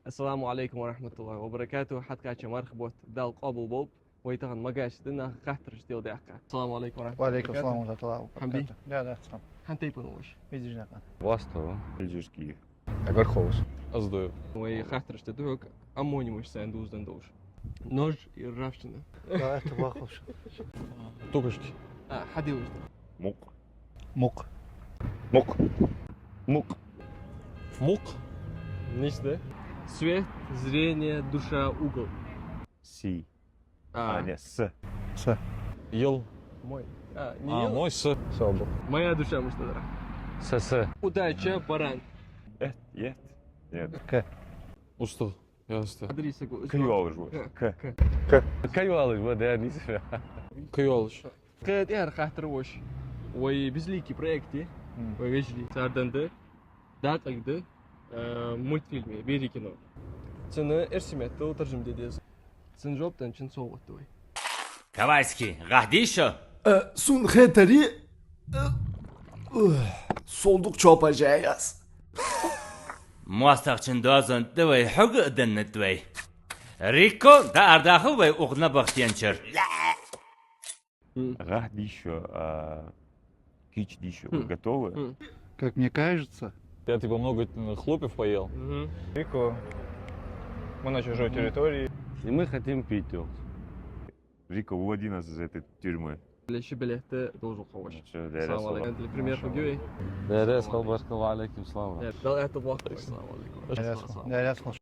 السلام عليكم ورحمة الله وبركاته. حد كاتش مرحبا دال قابل بوب ويتغن مقاش دنا خاطر ستيل داكا. السلام عليكم ورحمة الله وعليكم السلام ورحمة الله وبركاته. حمدي؟ لا لا تمام. حنتيبون وش Видишь, да. Вастава, Ильжирский. Верховус. Аздоев. وي خاطر شتدوك أموني مش ساندوز دندوش نوج يرافشنا Да, это Ваховш. Тукашки. حدي وش Мук. Мук. Мук. Мук. Мук. نيش свет, зрение, душа, угол. Си. А, Нет, С. С. Ел. мой. Не ел? Мой с. Собор. Моя душа муж тадра. С. Удача, баран. Нет. Нет. К. Usta. Yazdı. Адресу. Кайвалыш вот. К. Кайвалыш вот, да, не себя. Kıyıalış. قد يار خاطر وش وي بزليكي بروجكتي وي وجلي ساردنده داقيقده мультфильме бери кино цены эрсиметті утыржым дедез цен жоптан чин соғытты ой Ковальский, Gahdisho. Sun xeteri solduk çopacağız. Muastaqchin dozan dvay hug dan dvay. Rico da ardaxil way uqna baxtiyanchir. Рах еще. Кич еще. Вы готовы? Как мне кажется, Я типа много хлопьев поел. Рико, мы на чужой территории. И мы хотим пить. Рико, уводи нас из этой тюрьмы. ليش بلهت دوزو قوش Всё, да, السلام عليكم انت البريمير فيديو Да, да, слава алейкум, слава. ده اعتبار السلام عليكم Да, я слышал.